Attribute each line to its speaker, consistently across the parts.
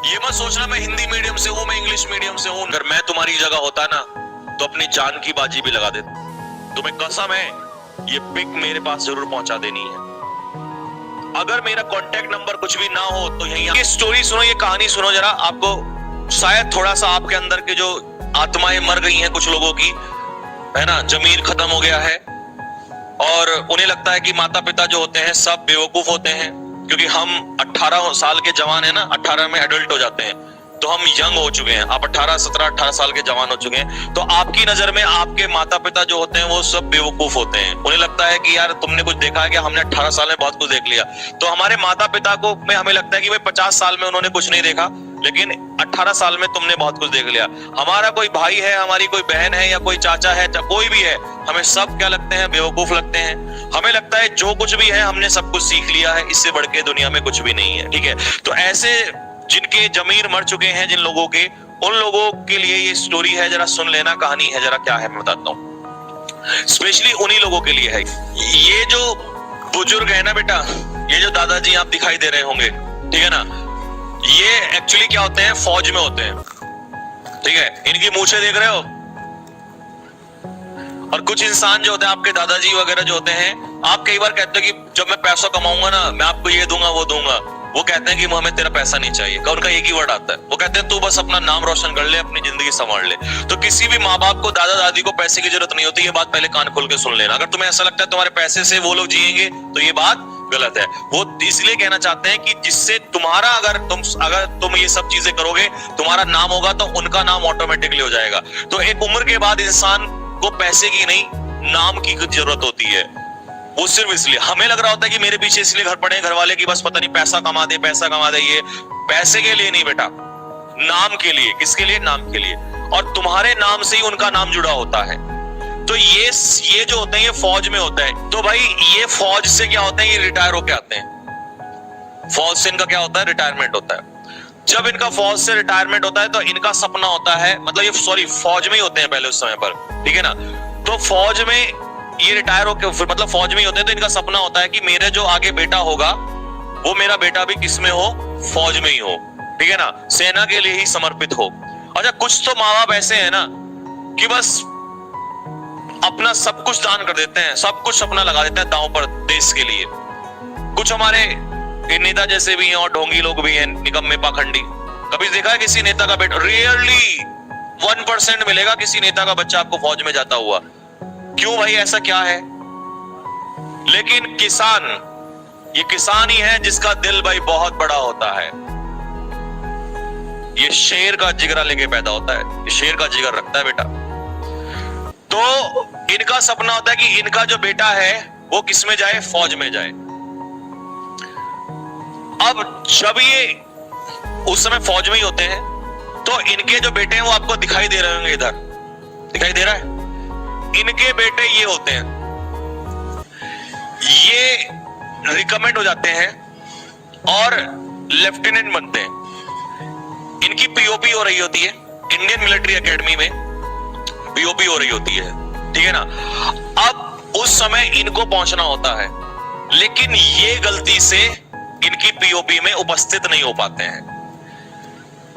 Speaker 1: ये मत सोचना मैं हिंदी मीडियम से हूं, मैं इंग्लिश मीडियम से हूं। अगर मैं तुम्हारी जगह होता ना तो अपनी जान की बाजी भी लगा देता। तुम्हें कसम है ये पिक मेरे पास जरूर पहुंचा देनी है। अगर मेरा कांटेक्ट नंबर कुछ भी ना हो तो यही ये स्टोरी सुनो, ये कहानी सुनो जरा। आपको शायद थोड़ा सा आपके अंदर के जो आत्माएं मर गई हैं कुछ लोगों की, है ना, जमीर खत्म हो गया है और उन्हें लगता है कि माता पिता जो होते हैं सब बेवकूफ होते हैं, क्योंकि हम 18 साल के जवान है ना, 18 में एडल्ट हो जाते हैं तो हम यंग हो चुके हैं। आप 18 साल के जवान हो चुके हैं तो आपकी नजर में आपके माता पिता जो होते हैं वो सब बेवकूफ होते हैं। उन्हें लगता है कि यार तुमने कुछ देखा है कि हमने 18 साल में बहुत कुछ देख लिया। तो हमारे माता पिता को में हमें लगता है कि भाई 50 साल में उन्होंने कुछ नहीं देखा, लेकिन 18 साल में तुमने बहुत कुछ देख लिया। हमारा कोई भाई है, हमारी कोई बहन है या कोई चाचा है, कोई भी है, हमें सब क्या लगते हैं, बेवकूफ लगते हैं। हमें लगता है जो कुछ भी है हमने सब कुछ सीख लिया है, इससे बढ़ के दुनिया में कुछ भी नहीं है। ठीक है, तो ऐसे जिनके जमीर मर चुके हैं जिन लोगों के, उन लोगों के लिए ये स्टोरी है, जरा सुन लेना। कहानी है जरा क्या है मैं बताता हूँ, स्पेशली उन्हीं लोगों के लिए है। ये जो बुजुर्ग है ना बेटा, ये जो दादाजी आप दिखाई दे रहे होंगे, ठीक है ना, ये एक्चुअली क्या होते हैं, फौज में होते हैं। ठीक है, इनकी मूछें देख रहे हो। और कुछ इंसान जो होते हैं आपके दादाजी वगैरह जो होते हैं, आप कई बार कहते हैं कि जब मैं पैसा कमाऊंगा ना मैं आपको ये दूंगा वो दूंगा। वो कहते हैं कि हमें तेरा पैसा नहीं चाहिए, उनका एक ही वर्ड आता है, वो कहते हैं तू बस अपना नाम रोशन कर ले, अपनी जिंदगी संभाल ले। तो किसी भी माँ बाप को, दादा दादी को पैसे की जरूरत नहीं होती। ये बात पहले कान खोल के सुन लेना। अगर तुम्हें ऐसा लगता है तुम्हारे पैसे से वो लोग जिएंगे तो ये बात गलत है। वो इसलिए कहना चाहते हैं कि जिससे तुम्हारा, अगर तुम ये सब चीजें करोगे, तुम्हारा नाम होगा तो उनका नाम ऑटोमेटिकली हो जाएगा। तो एक उम्र के बाद इंसान को पैसे की नहीं, नाम की जरूरत होती है। वो सिर्फ इसलिए, हमें लग रहा होता है कि मेरे पीछे इसलिए घर पड़े घर वाले की बस पता नहीं पैसा कमा दे, पैसा कमा दे। ये पैसे के लिए नहीं बेटा, नाम के लिए। किसके लिए? नाम के लिए। और तुम्हारे नाम से ही उनका नाम जुड़ा होता है। तो ये जो होते हैं ये फौज में होता है। तो भाई ये फौज से क्या होता है, ये रिटायर होके आते हैं। फौज से इनका क्या होता है, रिटायरमेंट होता है। जब इनका फौज से रिटायरमेंट होता है तो इनका सपना होता है, मतलब ये फौज में ही होते हैं पहले उस समय पर, ठीक है ना। तो फौज में ये रिटायर होके फिर मतलब फौज में ही होते हैं, तो इनका सपना होता है कि मेरे जो आगे बेटा होगा वो मेरा बेटा भी किसमें हो, फौज में ही हो, ठीक है ना, सेना के लिए ही समर्पित हो। अच्छा, कुछ तो माँ बाप ऐसे हैं ना कि बस अपना सब कुछ दान कर देते हैं, सब कुछ अपना लगा देते हैं दांव पर देश के लिए। कुछ हमारे नेता जैसे भी हैं और ढोंगी लोग भी हैं, निकम्मे पाखंडी। कभी देखा है किसी नेता का बेटा? रियरली 1% मिलेगा किसी नेता का बच्चा आपको फौज में जाता हुआ। क्यों भाई, ऐसा क्या है? लेकिन किसान, ये किसान ही है जिसका दिल भाई बहुत बड़ा होता है। ये शेर का जिगरा लेके पैदा होता है, ये शेर का जिगर रखता है बेटा। तो इनका सपना होता है कि इनका जो बेटा है वो किसमें जाए, फौज में जाए। अब जब ये उस समय फौज में ही होते हैं तो इनके जो बेटे हैं वो आपको दिखाई दे रहे होंगे, इधर दिखाई दे रहा है। इनके बेटे ये होते हैं, ये रिकमेंड हो जाते हैं और लेफ्टिनेंट बनते हैं। इनकी पीओपी हो रही होती है, इंडियन मिलिट्री एकेडमी में पीओपी हो रही होती है, ठीक है ना। अब उस समय इनको पहुंचना होता है, लेकिन ये गलती से इनकी पीओपी में उपस्थित नहीं हो पाते हैं।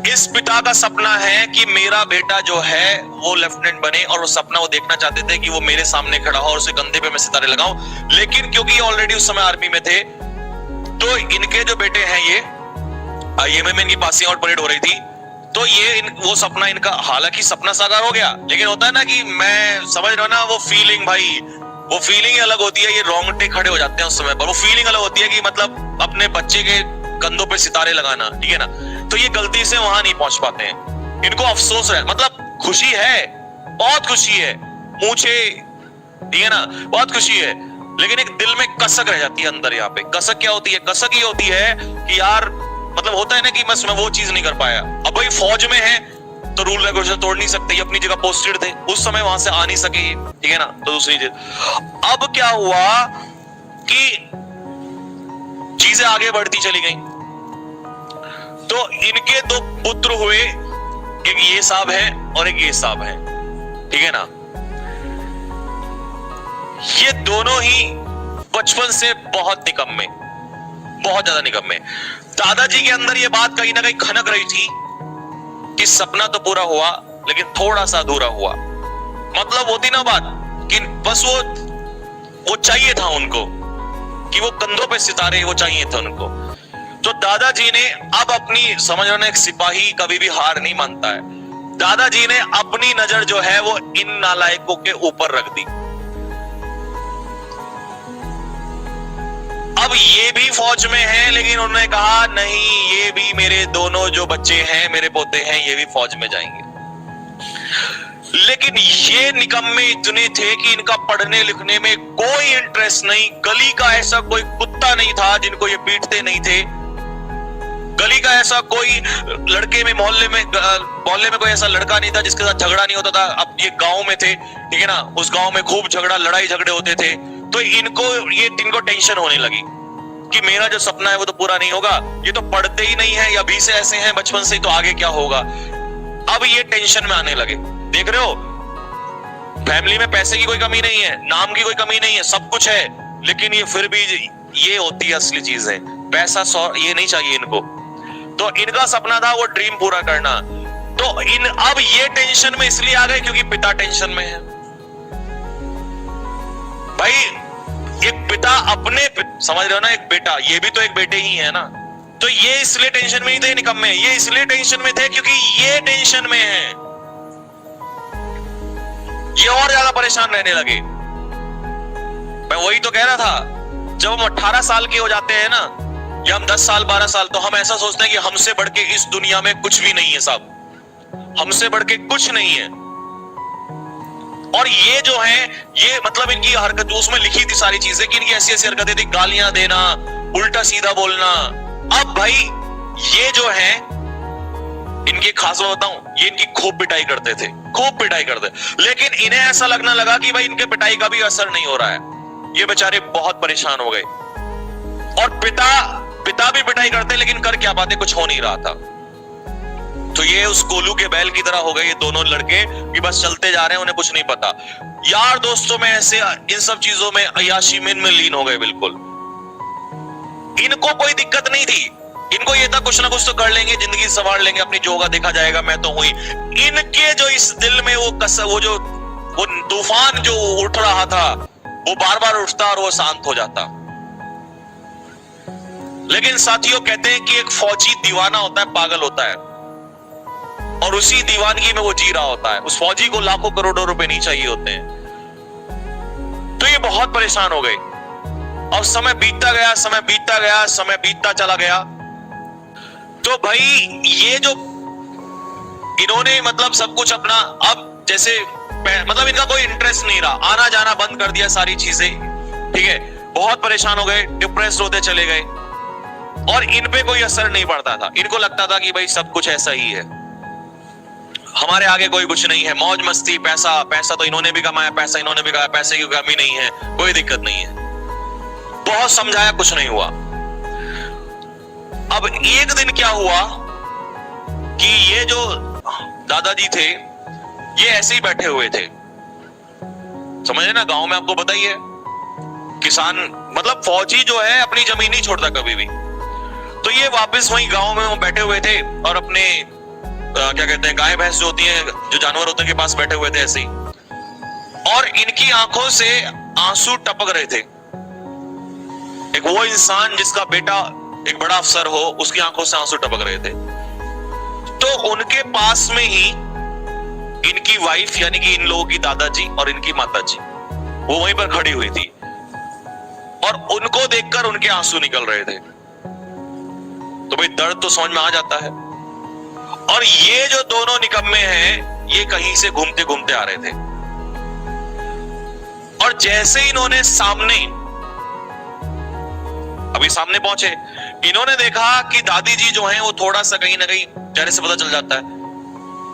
Speaker 1: इस पिता का सपना है कि मेरा बेटा जो है वो लेफ्टिनेंट बने, और वो सपना वो देखना चाहते थे कि वो मेरे सामने खड़ा हो और उसे कंधे पे मैं सितारे लगाऊं। लेकिन क्योंकि ऑलरेडी उस समय आर्मी में थे तो इनके जो बेटे हैं ये आईएमए में इनकी पासिंग आउट परेड हो रही थी, तो ये वो सपना इनका, हालांकि सपना साकार हो गया, लेकिन होता है ना कि मैं समझ रहा हूं ना, वो फीलिंग भाई, वो फीलिंग ही अलग होती है। ये रोंगटे खड़े हो जाते हैं उस समय पर। वो फीलिंग अलग होती है कि मतलब अपने बच्चे के कंधों पे सितारे लगाना, ठीक है ना। तो ये गलती से वहां नहीं पहुंच पाते हैं। इनको अफसोस है, मतलब खुशी है, बहुत खुशी है, मूछे, ठीक है ना, बहुत खुशी है, लेकिन एक दिल में कसक रह जाती है अंदर। यहाँ पे कसक क्या होती है? कसक ये होती है कि यार मतलब होता है ना कि बस मैं वो चीज नहीं कर पाया। अब भाई फौज में है तो रूल रेगुलेशन तोड़ नहीं सकते, ये अपनी जगह पोस्टेड थे, उस समय वहां से आ नहीं सके, ठीक है ना। तो दूसरी चीज, अब क्या हुआ कि चीजें आगे बढ़ती चली गई। तो इनके दो पुत्र हुए, एक ये साहब है और एक ये साहब है, ठीक है ना। ये दोनों ही बचपन से बहुत निकम्मे, बहुत ज्यादा निकम्मे। दादाजी के अंदर ये बात कहीं ना कहीं खनक रही थी कि सपना तो पूरा हुआ लेकिन थोड़ा सा अधूरा हुआ। मतलब होती ना बात कि बस वो चाहिए था उनको, कि वो कंधों पे सितारे वो चाहिए थे उनको। तो दादाजी ने अब अपनी, समझ रहे ना, एक सिपाही कभी भी हार नहीं मानता है, दादाजी ने अपनी नजर जो है वो इन नालायकों के ऊपर रख दी। अब ये भी फौज में है, लेकिन उन्होंने कहा नहीं, ये भी मेरे दोनों जो बच्चे हैं, मेरे पोते हैं, ये भी फौज में जाएंगे। लेकिन ये निकम्मे इतने थे कि इनका पढ़ने लिखने में कोई इंटरेस्ट नहीं। गली का ऐसा कोई कुत्ता नहीं था जिनको ये पीटते नहीं थे। गली का ऐसा कोई लड़के में, मोहल्ले में कोई ऐसा लड़का नहीं था जिसके साथ झगड़ा नहीं होता था। अब ये गांव में थे, ठीक है ना, उस गांव में खूब झगड़ा, लड़ाई झगड़े होते थे। तो इनको टेंशन होने लगी कि मेरा जो सपना है वो तो पूरा नहीं होगा, ये तो पढ़ते ही नहीं है या अभी से ऐसे हैं बचपन से ही, तो आगे क्या होगा। अब ये टेंशन में आने लगे। देख रहे हो, फैमिली में पैसे की कोई कमी नहीं है, नाम की कोई कमी नहीं है, सब कुछ है, लेकिन ये फिर भी ये होती है असली चीज है, पैसा ये नहीं चाहिए इनको। तो इनका सपना था वो ड्रीम पूरा करना। तो अब ये टेंशन में इसलिए आ गए क्योंकि पिता टेंशन में है। भाई एक पिता अपने, समझ रहे हो ना, एक बेटा, ये भी तो एक बेटे ही है ना। तो ये इसलिए टेंशन में नहीं थे निकम्मे, ये इसलिए टेंशन में थे क्योंकि ये टेंशन में है, ये और ज्यादा परेशान रहने लगे। मैं वही तो कह रहा था, जब हम 18 साल के हो जाते हैं ना, या हम 10 साल 12 साल, तो हम ऐसा सोचते हैं कि हमसे बढ़ के इस दुनिया में कुछ भी नहीं है साहब, हमसे बढ़ के कुछ नहीं है। और ये जो है, ये मतलब इनकी हरकत, उसमें लिखी थी सारी चीजें कि इनकी ऐसी ऐसी हरकतें थी, गालियां देना, उल्टा सीधा बोलना। अब भाई ये जो है, इनकी खास बात बताऊं, ये इनकी खूब पिटाई करते थे, खूब पिटाई करते, लेकिन इन्हें ऐसा लगने लगा कि भाई इनके पिटाई का भी असर नहीं हो रहा है। ये बेचारे बहुत परेशान हो गए। और पिता भी पिटाई करते, लेकिन कर क्या पाते, कुछ हो नहीं रहा था। तो ये उस कोलू के बैल की तरह हो गए ये दोनों लड़के कि बस चलते जा रहे हैं, उन्हें कुछ नहीं पता। यार दोस्तों में ऐसे इन सब चीजों में, अय्याशी में लीन हो गए बिल्कुल। इनको कोई दिक्कत नहीं थी, इनको ये था कुछ ना कुछ तो कर लेंगे, जिंदगी संवार लेंगे, अपनी जो होगा देखा जाएगा, मैं तो हुई। इनके जो इस दिल में वो तूफान जो उठ रहा था, वो बार बार उठता और वो शांत हो जाता। लेकिन साथियों, कहते हैं कि एक फौजी दीवाना होता है, पागल होता है, और उसी दीवानगी में वो जी रहा होता है। उस फौजी को लाखों करोड़ों रुपए नहीं चाहिए होते हैं। तो ये बहुत परेशान हो गए। और समय बीतता गया, समय बीतता गया, समय बीतता चला गया। तो भाई ये जो इन्होंने मतलब सब कुछ अपना, अब जैसे मतलब इनका कोई इंटरेस्ट नहीं रहा, आना जाना बंद कर दिया सारी चीजें, ठीक है, बहुत परेशान हो गए, डिप्रेस होते चले गए, और इन पे कोई असर नहीं पड़ता था। इनको लगता था कि भाई सब कुछ ऐसा ही है, हमारे आगे कोई कुछ नहीं है, मौज मस्ती, पैसा, पैसा तो इन्होंने भी कमाया, पैसा इन्होंने भी कमाया, पैसे की कमी नहीं है, कोई दिक्कत नहीं है। बहुत समझाया, कुछ नहीं हुआ। अब एक दिन क्या हुआ कि ये जो दादाजी थे, ये ऐसे ही बैठे हुए थे, समझे ना, गांव में आपको पता ही है, किसान मतलब फौजी जो है अपनी जमीन नहीं छोड़ता कभी भी। तो ये वापस वही गांव में वो बैठे हुए थे और अपने क्या कहते हैं, गाय भैंस जो होती हैं, जो जानवर होते हैं, के पास बैठे हुए थे ऐसे ही, और इनकी आंखों से आंसू टपक रहे थे। एक वो इंसान जिसका बेटा एक बड़ा अफसर हो, उसकी आंखों से आंसू टपक रहे थे। तो उनके पास में ही इनकी वाइफ, यानी कि इन लोगों की दादाजी और इनकी माताजी, वो वहीं पर खड़ी हुई थी, और उनको देखकर उनके आंसू निकल रहे थे। तो भाई दर्द तो समझ में आ जाता है। और ये जो दोनों निकम्मे हैं, ये कहीं से घूमते घूमते आ रहे थे, और जैसे इन्होंने सामने, अभी सामने पहुंचे, इन्होंने देखा कि दादी जी जो हैं वो थोड़ा सा कहीं ना कहीं, चेहरे से पता चल जाता है,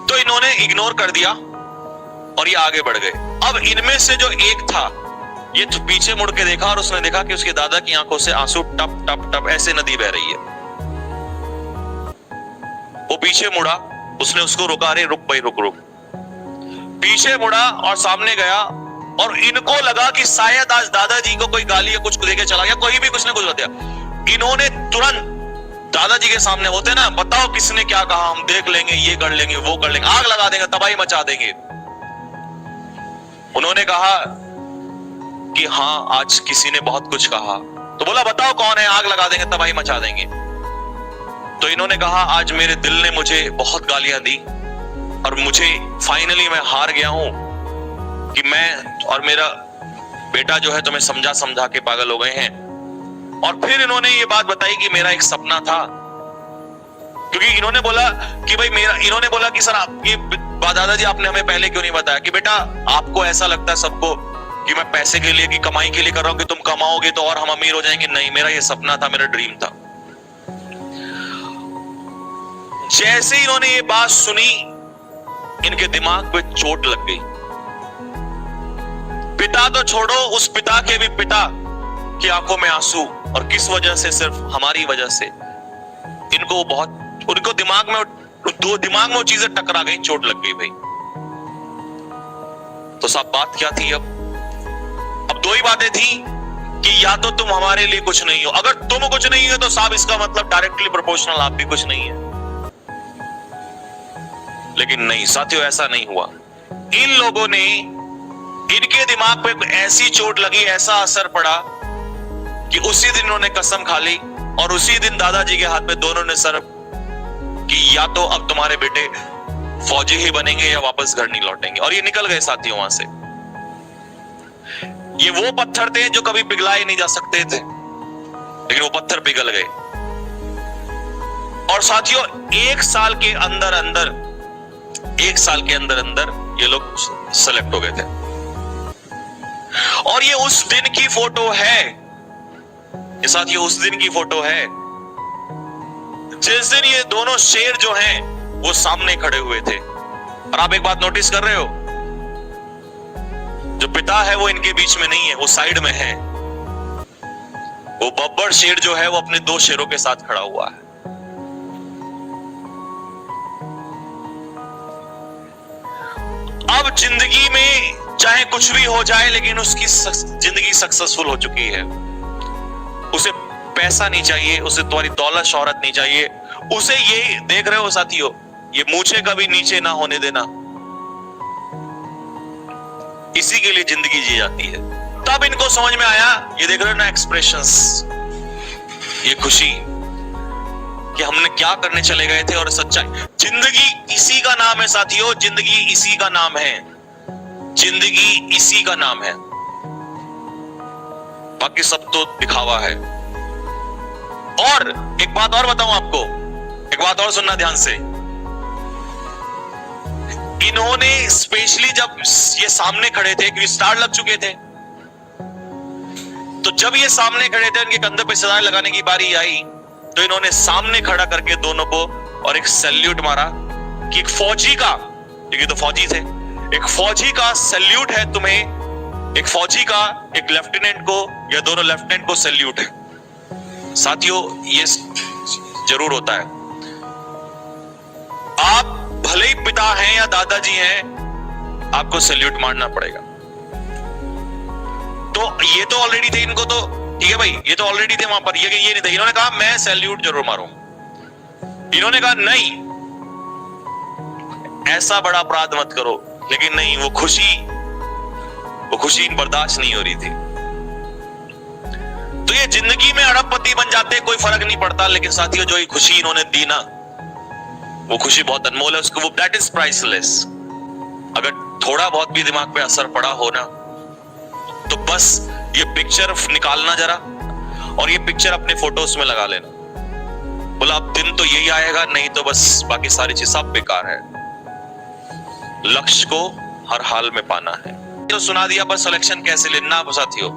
Speaker 1: तो इन्होंने इग्नोर कर दिया और ये आगे बढ़ गए। अब इनमें से जो एक था, ये पीछे मुड़ के देखा और उसने देखा कि उसके दादा की आंखों से आंसू टप टप टप ऐसे नदी बह रही है। वो पीछे मुड़ा, उसने उसको रोका, अरे रुक भाई, रुक रुक। पीछे मुड़ा और सामने गया, और इनको लगा कि शायद आज दादाजी को कोई गाली या कुछ देके चला गया, कोई भी कुछ ना कुछ हो गया। इन्होंने तुरंत दादाजी के सामने होते ना, बताओ किसने क्या कहा, हम देख लेंगे, ये कर लेंगे, वो कर लेंगे, आग लगा देंगे, तबाही मचा देंगे। उन्होंने कहा कि हाँ आज किसी ने बहुत कुछ कहा, तो बोला बताओ कौन है, आग लगा देंगे, तबाही मचा देंगे। तो इन्होंने कहा आज मेरे दिल ने मुझे बहुत गालियां दी और मुझे फाइनली मैं हार गया हूं कि मैं और मेरा बेटा जो है तुम्हें समझा समझा के पागल हो गए हैं। और फिर इन्होंने ये बात बताई कि मेरा एक सपना था, क्योंकि इन्होंने बोला कि भाई इन्होंने बोला कि सर आपकी दादाजी आपने हमें पहले क्यों नहीं बताया कि बेटा आपको ऐसा लगता है सबको कि मैं पैसे के लिए कि कमाई के लिए कर रहा हूं कि तुम कमाओगे तो और हम अमीर हो जाएंगे। नहीं, मेरा ये सपना था, मेरा ड्रीम था। जैसे ही इन्होंने ये बात सुनी इनके दिमाग पे चोट लग गई। पिता तो छोड़ो, उस पिता के भी पिता की आंखों में आंसू, और किस वजह से, सिर्फ हमारी वजह से। उनको दिमाग में वो चीजें टकरा गई, चोट लग गई भाई। तो साहब बात क्या थी? अब दो ही बातें थी कि या तो तुम हमारे लिए कुछ नहीं हो, अगर तुम कुछ नहीं हो तो साहब इसका मतलब डायरेक्टली प्रोपोर्शनल आप भी कुछ नहीं है। लेकिन नहीं साथियों, ऐसा नहीं हुआ। इन लोगों ने, इनके दिमाग पे ऐसी चोट लगी, ऐसा असर पड़ा कि उसी दिन उन्होंने कसम खा ली और उसी दिन दादाजी के हाथ में दोनों ने सर कि या तो अब तुम्हारे बेटे फौजी ही बनेंगे या वापस घर नहीं लौटेंगे। और ये निकल गए साथियों वहां से। ये वो पत्थर थे जो कभी पिघलाए नहीं जा सकते थे, लेकिन वो पत्थर पिघल गए। और साथियों एक साल के अंदर अंदर ये लोग सेलेक्ट हो गए थे। और ये उस दिन की फोटो है, ये साथियों उस दिन की फोटो है जिस दिन ये दोनों शेर जो हैं वो सामने खड़े हुए थे। और आप एक बात नोटिस कर रहे हो, जो पिता है वो इनके बीच में नहीं है, वो साइड में है। वो बब्बर शेर जो है वो अपने दो शेरों के साथ खड़ा हुआ है। अब जिंदगी में चाहे कुछ भी हो जाए, लेकिन उसकी जिंदगी सक्सेसफुल हो चुकी है। उसे पैसा नहीं चाहिए, उसे तुम्हारी दौलत शोहरत नहीं चाहिए, उसे ये देख रहे हो साथियों, ये मूछें कभी नीचे ना होने देना, इसी के लिए जिंदगी जी जाती है। तब इनको समझ में आया, ये देख रहे हो ना एक्सप्रेशंस, ये खुशी कि हमने क्या करने चले गए थे और सच्चाई। जिंदगी इसी का नाम है साथियों, जिंदगी इसी का नाम है, जिंदगी इसी का नाम है, बाकी सब तो दिखावा है। और एक बात और बताऊं आपको, एक बात और सुनना ध्यान से। इन्होंने स्पेशली जब ये सामने खड़े थे, क्योंकि स्टार लग चुके थे, तो जब ये सामने खड़े थे, उनके कंधे पे सदाएं लगाने की बारी आई, तो इन्होंने सामने खड़ा करके दोनों को और एक सैल्यूट मारा कि एक फौजी का, क्योंकि तो फौजी थे, एक फौजी का सैल्यूट है तुम्हें, एक फौजी का एक लेफ्टिनेंट को या दोनों लेफ्टिनेंट को सैल्यूट है। साथियों ये जरूर होता है, आप भले ही पिता हैं या दादाजी हैं, आपको सैल्यूट मारना पड़ेगा। तो ये तो ऑलरेडी थे, इनको तो ठीक है भाई, ये तो ऑलरेडी थे वहां पर, ये नहीं थे। इन्होंने कहा मैं सैल्यूट जरूर मारूंगा। इन्होंने कहा नहीं ऐसा बड़ा अपराध मत करो, लेकिन नहीं, वो खुशी बर्दाश्त नहीं हो रही थी। तो ये जिंदगी में अरबपति बन जाते, कोई फर्क नहीं पड़ता, लेकिन साथियों जो ये खुशी इन्होंने दी ना, वो खुशी बहुत अनमोल है, उसको वो दैट इज प्राइसलेस। अगर थोड़ा बहुत भी दिमाग पे असर पड़ा हो ना, तो बस ये पिक्चर निकालना जरा और ये पिक्चर अपने फोटोज में लगा लेना। बोला अब दिन तो यही आएगा, नहीं तो बस बाकी सारी चीज सब बेकार है। लक्ष्य को हर हाल में पाना है। तो सुना दिया बस सिलेक्शन कैसे लेना साथियों।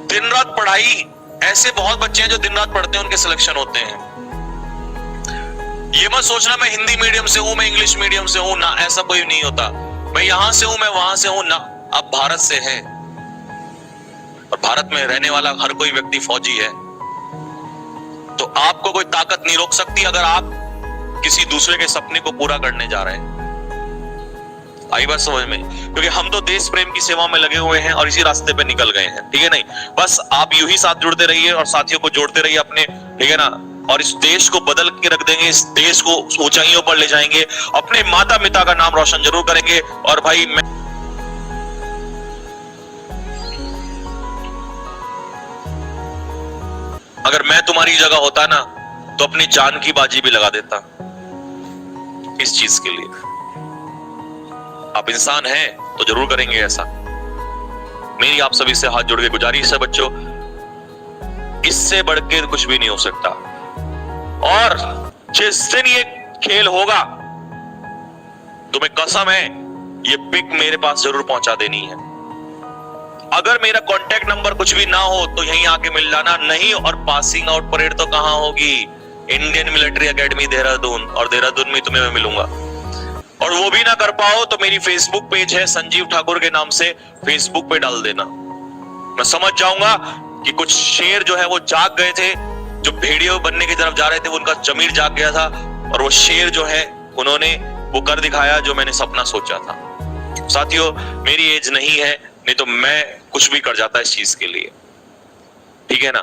Speaker 1: दिन रात पढ़ाई, ऐसे बहुत बच्चे हैं जो दिन रात पढ़ते हैं, उनके सिलेक्शन होते हैं। ये मत सोचना मैं हिंदी मीडियम से हूं, मैं इंग्लिश मीडियम से हूं, ना ऐसा कोई नहीं होता। मैं यहां से हूं, मैं वहां से हूं, ना आप भारत से हैं और भारत में रहने वाला हर कोई व्यक्ति फौजी है। तो आपको कोई ताकत नहीं रोक सकती अगर आप किसी दूसरे के सपने को पूरा करने जा रहे हैं। आई बात समझ में? क्योंकि हम तो देश प्रेम की सेवा में लगे हुए हैं और इसी रास्ते पे निकल गए हैं, ठीक है नहीं? बस आप यूं ही साथ जुड़ते रहिए और साथियों को जोड़ते रहिए अपने, ठीक है ना? और इस देश को बदल के रख देंगे, इस देश को ऊंचाइयों पर ले जाएंगे, अपने माता पिता का नाम रोशन जरूर करेंगे। और भाई अगर मैं तुम्हारी जगह होता ना तो अपनी जान की बाजी भी लगा देता इस चीज के लिए। आप इंसान हैं तो जरूर करेंगे ऐसा। मेरी आप सभी से हाथ जोड़ के गुजारिश है बच्चों, इससे बढ़ के कुछ भी नहीं हो सकता। और जिस दिन ये खेल होगा, तुम्हें कसम है ये पिक मेरे पास जरूर पहुंचा देनी है। अगर मेरा कांटेक्ट नंबर कुछ भी ना हो तो यहीं आके मिल जाना, नहीं और पासिंग आउट परेड तो कहां होगी, इंडियन मिलिट्री एकेडमी देहरादून, और देहरादून में तुम्हें मैं मिलूंगा। और वो भी ना कर पाओ तो मेरी फेसबुक पेज है संजीव ठाकुर के नाम से, फेसबुक पे डाल देना। मैं समझ जाऊंगा कि कुछ शेर जो है वो जाग गए थे, जो भेड़ियों बनने की तरफ जा रहे थे, उनका जमीर जाग गया था, और वो शेर जो है उन्होंने वो कर दिखाया जो मैंने सपना सोचा था। साथियों, मेरी एज नहीं है, नहीं तो मैं कुछ भी कर जाता इस चीज के लिए, ठीक है ना।